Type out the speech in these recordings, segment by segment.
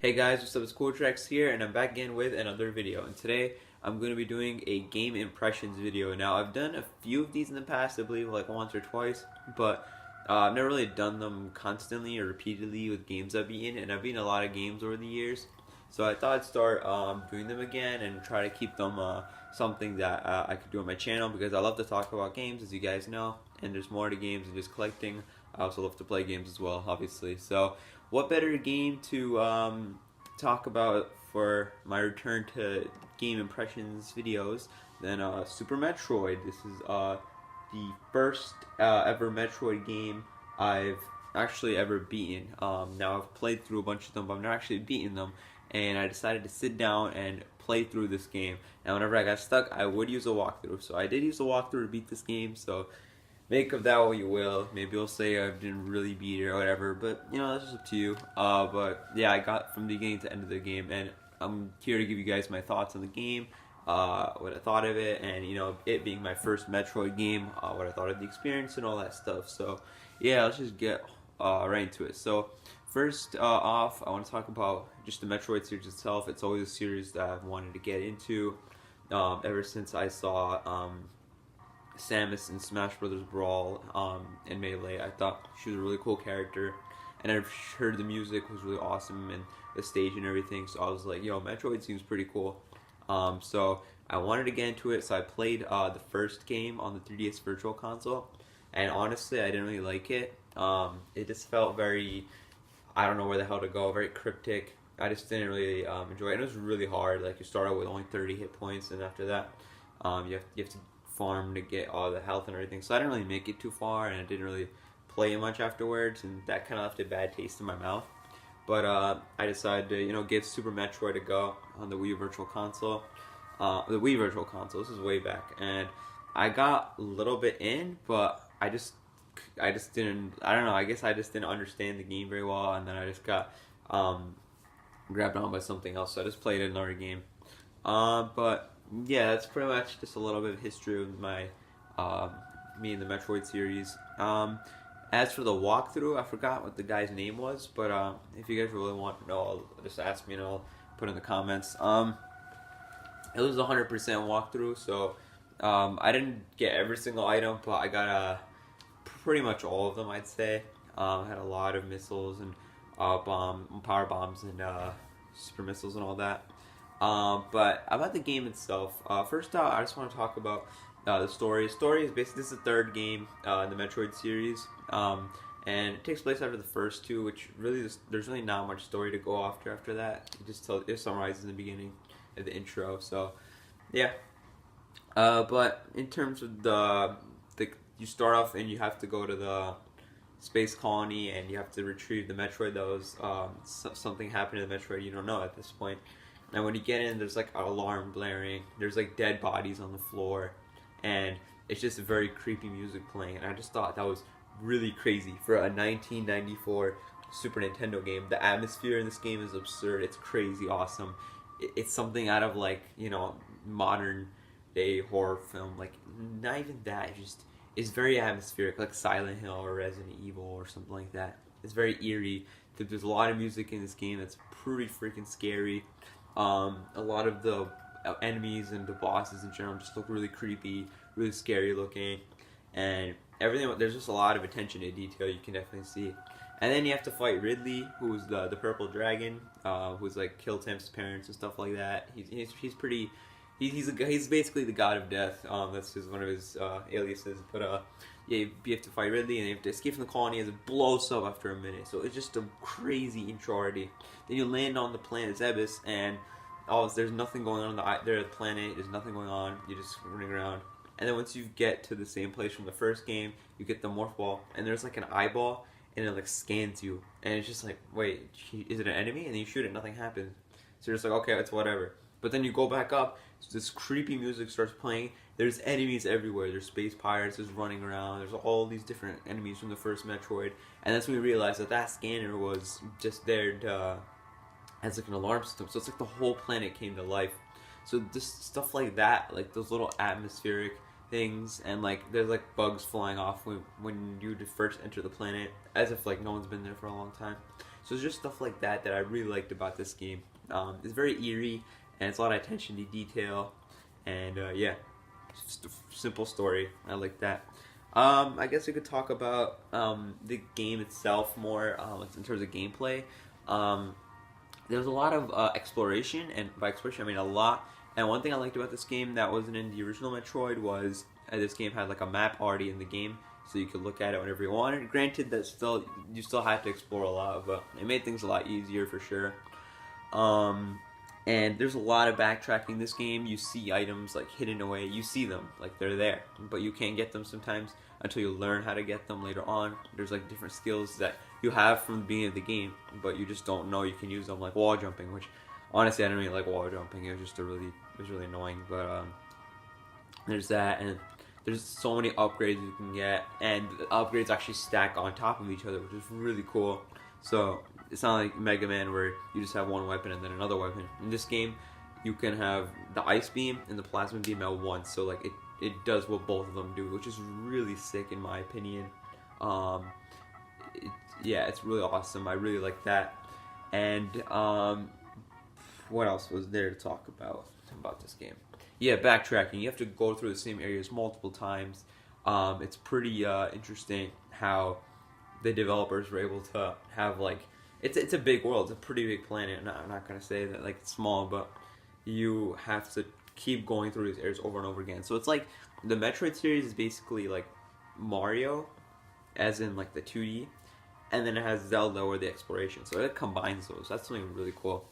Hey guys, what's up? It's TLDW here, and I'm back again with another video. And today I'm going to be doing a game impressions video. Now I've done a few of these in the past, I believe like once or twice, but I've never really done them constantly or repeatedly with games I've beaten, and I've beaten a lot of games over the years. So I thought I'd start doing them again and try to keep them something that I could do on my channel, because I love to talk about games, as you guys know, and there's more to games than just collecting. I also love to play games as well, obviously. So what better game to talk about for my return to game impressions videos than Super Metroid. This is the first ever Metroid game I've actually ever beaten. Now I've played through a bunch of them, but I've not actually beaten them, and I decided to sit down and play through this game. And whenever I got stuck, I would use a walkthrough. So I did use a walkthrough to beat this game, so make of that what you will. Maybe you'll say I didn't really beat it or whatever, but you know, that's just up to you. But yeah, I got from the beginning to end of the game, and I'm here to give you guys my thoughts on the game, what I thought of it, and you know, it being my first Metroid game, what I thought of the experience and all that stuff. So yeah, let's just get right into it. So first off, I want to talk about just the Metroid series itself. It's always a series that I've wanted to get into ever since I saw Samus in Smash Brothers Brawl and Melee. I thought she was a really cool character, and I've heard the music was really awesome and the stage and everything, so I was like, yo, Metroid seems pretty cool. So I wanted to get into it, so I played the first game on the 3DS Virtual Console, and honestly, I didn't really like it. It just felt very, I don't know where the hell to go, very cryptic. I just didn't really enjoy it. And it was really hard. Like, you start out with only 30 hit points, and after that, you have to farm to get all the health and everything. So I didn't really make it too far, and I didn't really play much afterwards, and that kind of left a bad taste in my mouth. But I decided to, you know, give Super Metroid a go on the Wii Virtual Console. The Wii Virtual Console. This is way back, and I got a little bit in, but I just didn't. I don't know. I guess I just didn't understand the game very well, and then I just got grabbed on by something else. So I just played another game. But yeah, that's pretty much just a little bit of history of my me and the Metroid series. As for the walkthrough, I forgot what the guy's name was, but if you guys really want to know, just ask me and I'll put in the comments. It was a 100% walkthrough, so I didn't get every single item, but I got pretty much all of them, I'd say. I had a lot of missiles and power bombs and super missiles and all that. But about the game itself, first out, I just want to talk about the story. Story is basically, this is the third game in the Metroid series, and it takes place after the first two, which really, there's really not much story to go after that. It summarizes in the beginning of the intro, so yeah. But in terms of you start off and you have to go to the space colony, and you have to retrieve the Metroid that was, something happened to the Metroid you don't know at this point. And when you get in, there's like an alarm blaring, there's like dead bodies on the floor, and it's just very creepy music playing, and I just thought that was really crazy for a 1994 Super Nintendo game. The atmosphere in this game is absurd. It's crazy awesome. It's something out of, like, you know, modern day horror film. Like, not even that, it's very atmospheric, like Silent Hill or Resident Evil or something like that. It's very eerie. There's a lot of music in this game that's pretty freaking scary. A lot of the enemies and the bosses in general just look really creepy, really scary looking, and everything. There's just a lot of attention to detail, you can definitely see. And then you have to fight Ridley, who's the purple dragon, who's like killed Sam's parents and stuff like that. He's pretty. He's basically the god of death. That's one of his aliases. But yeah, you have to fight Ridley, and you have to escape from the colony as it blows up after a minute. So it's just a crazy intro already. Then you land on the planet Zebes, and there's nothing going on the planet. There's nothing going on. You're just running around. And then once you get to the same place from the first game, you get the morph ball, and there's like an eyeball, and it like scans you, and it's just like, wait, is it an enemy? And then you shoot it, nothing happens. So you're just like, okay, it's whatever. But then you go back up, so this creepy music starts playing. There's enemies everywhere. There's space pirates just running around. There's all these different enemies from the first Metroid. And that's when we realized that scanner was just there as like an alarm system. So it's like the whole planet came to life. So just stuff like that, like those little atmospheric things, and like there's like bugs flying off when you first enter the planet, as if like no one's been there for a long time. So it's just stuff like that that I really liked about this game. It's very eerie, and it's a lot of attention to detail, and yeah, just a simple story. I like that. I guess we could talk about the game itself more in terms of gameplay. There's a lot of exploration, and by exploration I mean a lot. And one thing I liked about this game that wasn't in the original Metroid was this game had like a map already in the game, so you could look at it whenever you wanted. Granted, that you still had to explore a lot, but it made things a lot easier for sure. And there's a lot of backtracking in this game. You see items like hidden away. You see them like they're there, but you can't get them sometimes until you learn how to get them later on. There's like different skills that you have from the beginning of the game, but you just don't know you can use them, like wall jumping, which honestly I didn't really like wall jumping. It was just really annoying. But there's that, and there's so many upgrades you can get, and the upgrades actually stack on top of each other, which is really cool. So it's not like Mega Man where you just have one weapon and then another weapon. In this game, you can have the ice beam and the plasma beam at once. So like it does what both of them do, which is really sick in my opinion. Yeah, it's really awesome. I really like that. And what else was there to talk about this game? Yeah, backtracking. You have to go through the same areas multiple times. It's pretty interesting how the developers were able to have like it's a big world. It's a pretty big planet. I'm not gonna say that like it's small, but you have to keep going through these areas over and over again. So it's like the Metroid series is basically like Mario, as in like the 2D, and then it has Zelda or the exploration. So it combines those. That's something really cool.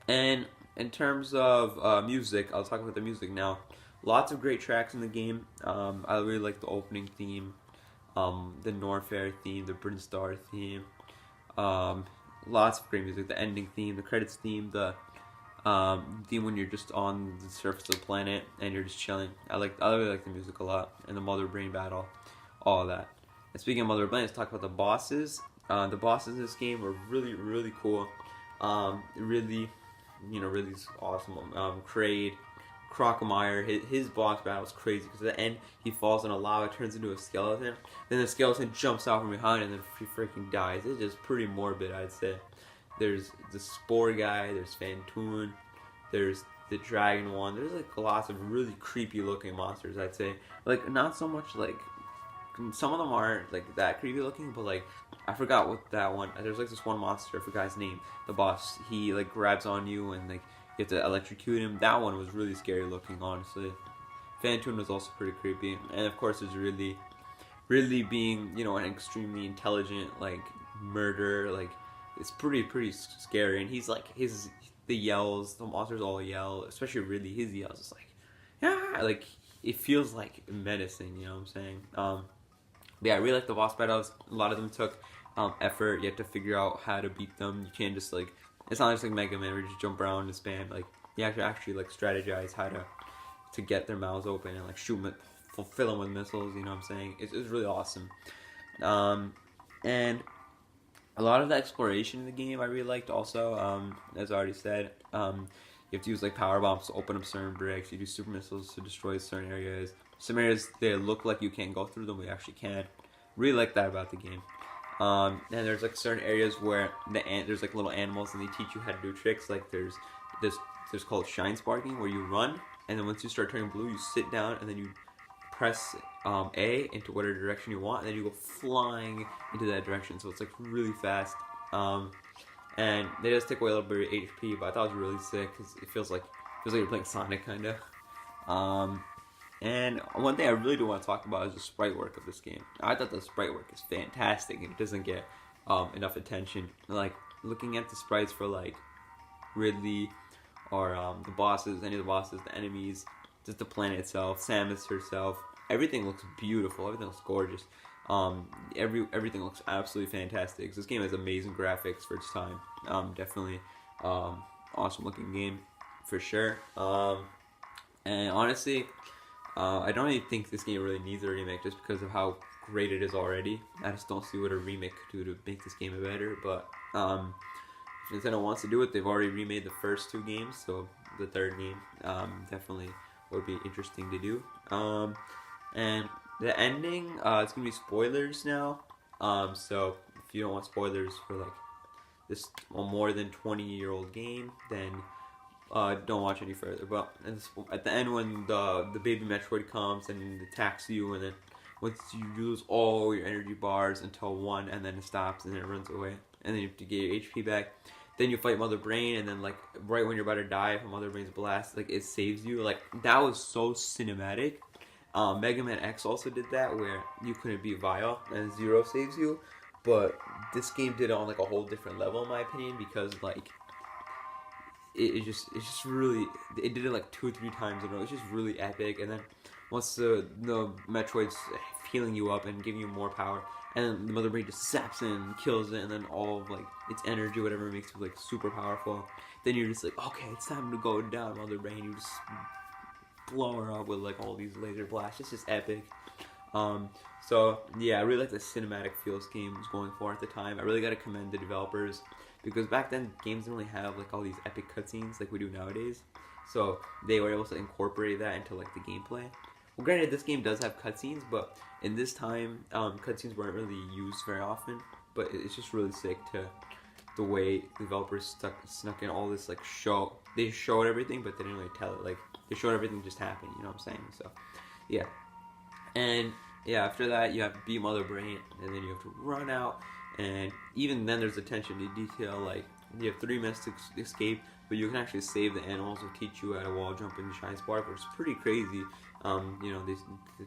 And in terms of music, I'll talk about the music now. Lots of great tracks in the game. I really like the opening theme, the Norfair theme, the Bryn Star theme. Lots of great music. The ending theme, the credits theme, the theme when you're just on the surface of the planet and you're just chilling. I really like the music a lot, and the Mother Brain battle, all of that. And speaking of Mother Brain, let's talk about the bosses. The bosses in this game were really cool. Really awesome. Kraid, Crocomire, his boss battle was crazy because at the end he falls in a lava, turns into a skeleton. Then the skeleton jumps out from behind and then he freaking dies. It's just pretty morbid, I'd say. There's the Spore guy, there's Fantoon, there's the Dragon one. There's like lots of really creepy looking monsters, I'd say. Like not so much like some of them aren't like that creepy looking, but like I forgot what that one. There's like this one monster, I forgot his name. The boss, he like grabs on you and like you have to electrocute him. That one was really scary looking, honestly. Fantoon was also pretty creepy, and of course, there's really being an extremely intelligent like murderer. Like it's pretty scary, and he's like the yells, the monsters all yell, especially really his yells. It's like like it feels like menacing. You know what I'm saying? But yeah, I really like the boss battles. A lot of them took effort. You have to figure out how to beat them. You can't just like, it's not just like Mega Man where you just jump around and spam. Like you have to actually like strategize how to get their mouths open and like shoot them, fill them with missiles. You know what I'm saying? It's really awesome. And a lot of the exploration in the game I really liked also. As I already said, you have to use like power bombs to open up certain bricks. You do super missiles to destroy certain areas. Some areas they look like you can't go through them, but you actually can. Really like that about the game. And there's like certain areas where there's like little animals and they teach you how to do tricks. Like there's called shine sparking, where you run and then once you start turning blue, you sit down and then you press A into whatever direction you want, and then you go flying into that direction. So it's like really fast. And they just take away a little bit of HP, but I thought it was really sick because it feels like you're playing Sonic kind of. And one thing I really do want to talk about is the sprite work of this game. I thought the sprite work is fantastic, and it doesn't get enough attention. Like looking at the sprites for like Ridley or the bosses, any of the bosses, the enemies, just the planet itself, Samus herself. Everything looks beautiful. Everything looks gorgeous. Everything looks absolutely fantastic. This game has amazing graphics for its time. Definitely awesome looking game for sure. And honestly, I don't really think this game really needs a remake just because of how great it is already. I just don't see what a remake could do to make this game better. But if Nintendo wants to do it, they've already remade the first two games, so the third game definitely would be interesting to do. And the ending, it's gonna be spoilers now. So if you don't want spoilers for like this more than 20-year-old game, then don't watch any further. But at the end, when the baby Metroid comes and attacks you, and then once you lose all your energy bars until one, and then it stops, and then it runs away, and then you have to get your HP back. Then you fight Mother Brain, and then like right when you're about to die from Mother Brain's blast, like it saves you. Like that was so cinematic. Mega Man X also did that, where you couldn't beat Vile and Zero saves you, but this game did it on like a whole different level in my opinion, because like it's just really, it did it like 2 or 3 times in a row. It's just really epic. And then once the Metroid's healing you up and giving you more power, and then the Mother Brain just zaps in and kills it, and then all of like its energy, whatever, makes you like super powerful. Then you're just like, okay, it's time to go down, Mother Brain. You just blow her up with like all these laser blasts. It's just epic. So yeah, I really like the cinematic feel this game was going for at the time. I really gotta commend the developers, because back then games didn't really have like all these epic cutscenes like we do nowadays. So they were able to incorporate that into like the gameplay. Well, granted, this game does have cutscenes, but in this time, cutscenes weren't really used very often. But it's just really sick to the way developers snuck in all this like show. They showed everything, but they didn't really tell it. Like they showed everything just happened. You know what I'm saying? So yeah. And yeah, after that you have to beat Mother Brain, and then you have to run out. And even then, there's attention to detail. Like you have 3 minutes to escape, but you can actually save the animals or teach you how to wall jump and shine spark, which is pretty crazy. You know,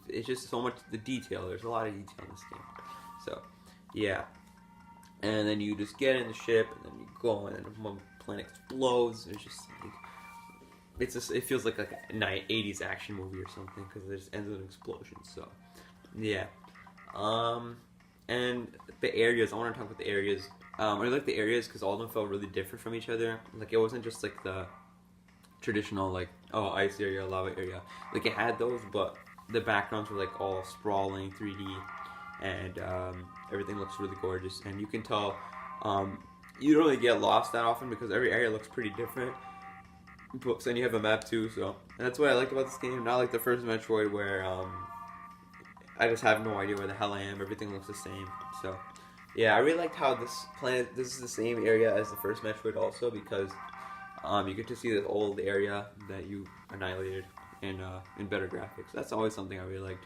it's just so much the detail. There's a lot of detail in this game. So yeah, and then you just get in the ship, and then you go, and then one planet explodes. It's just like, it feels like a 80s action movie or something, because it just ends with an explosion. So yeah. And the areas, I want to talk about the areas. I really like the areas because all of them felt really different from each other. Like it wasn't just like the traditional like, oh, ice area, lava area. Like it had those, but the backgrounds were like all sprawling 3D, and everything looks really gorgeous. And you can tell you don't really get lost that often because every area looks pretty different. But then you have a map too, so and that's what I liked about this game. Not like the first Metroid where I just have no idea where the hell I am. Everything looks the same. So, yeah, I really liked how this is the same area as the first Metroid also, because you get to see this old area that you annihilated in better graphics. That's always something I really liked.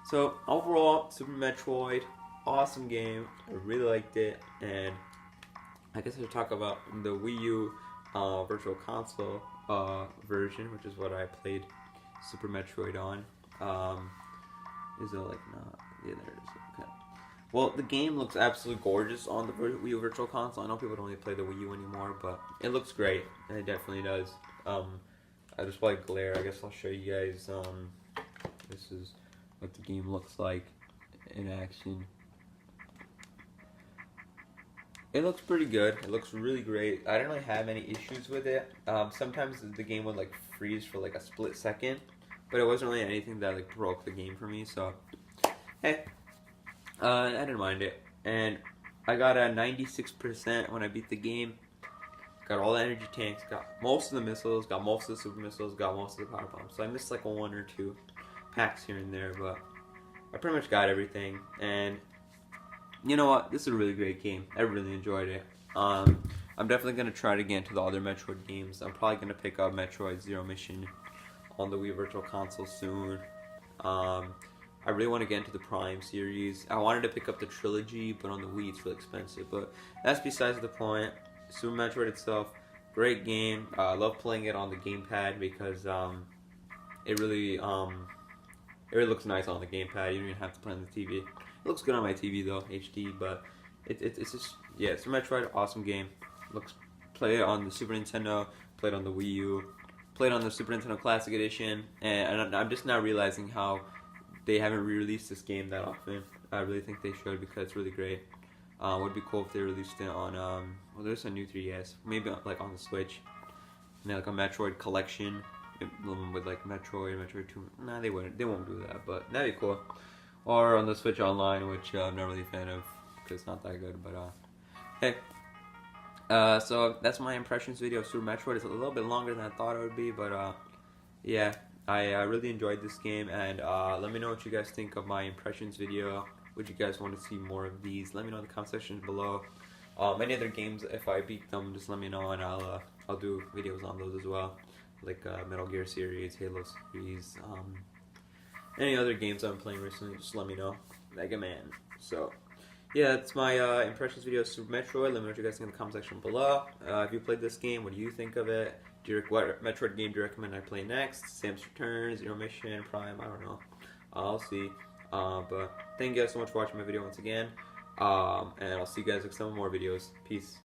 So, overall, Super Metroid, awesome game. I really liked it. And I guess I should talk about the Wii U Virtual Console version, which is what I played Super Metroid on. Is it like not? Yeah, there it is. Okay. Well, the game looks absolutely gorgeous on the Wii U Virtual Console. I know people don't really play the Wii U anymore, but it looks great, and it definitely does. I just like glare. I guess I'll show you guys. This is what the game looks like in action. It looks pretty good. It looks really great. I didn't really have any issues with it. Sometimes the game would like freeze for like a split second, but it wasn't really anything that like broke the game for me. So, hey, I didn't mind it. And I got a 96% when I beat the game. Got all the energy tanks. Got most of the missiles. Got most of the super missiles. Got most of the power bombs. So I missed like 1 or 2 packs here and there, but I pretty much got everything. And you know what? This is a really great game. I really enjoyed it. I'm definitely going to try to get into the other Metroid games. I'm probably going to pick up Metroid Zero Mission on the Wii Virtual Console soon. I really want to get into the Prime series. I wanted to pick up the trilogy, but on the Wii it's really expensive. But that's besides the point. Super Metroid itself, great game. I love playing it on the gamepad because it really looks nice on the gamepad. You don't even have to play on the TV. It looks good on my TV though, HD. But it's just, yeah, Super Metroid, awesome game. Play it on the Super Nintendo, played on the Wii U, played on the Super Nintendo Classic Edition, and I'm just now realizing how they haven't re-released this game that often. I really think they should because it's really great. Would be cool if they released it on well, there's a new 3DS, maybe like on the Switch, and like a Metroid collection with like Metroid 2. Nah, they won't do that, but that'd be cool. Or on the Switch Online, which I'm not really a fan of because it's not that good. But hey, so that's my impressions video of Super Metroid. It's a little bit longer than I thought it would be, but yeah, I really enjoyed this game, and let me know what you guys think of my impressions video. Would you guys want to see more of these? Let me know in the comment section below. Any other games, if I beat them, just let me know, and I'll do videos on those as well, like Metal Gear series, Halo series, any other games I'm playing recently. Just let me know. Mega Man. So yeah, that's my impressions video of Super Metroid. Let me know what you guys think in the comment section below. If you played this game, what do you think of it? What Metroid game do you recommend I play next? Samus Returns, Zero Mission, Prime, I don't know. I'll see. But thank you guys so much for watching my video once again. And I'll see you guys next time with more videos. Peace.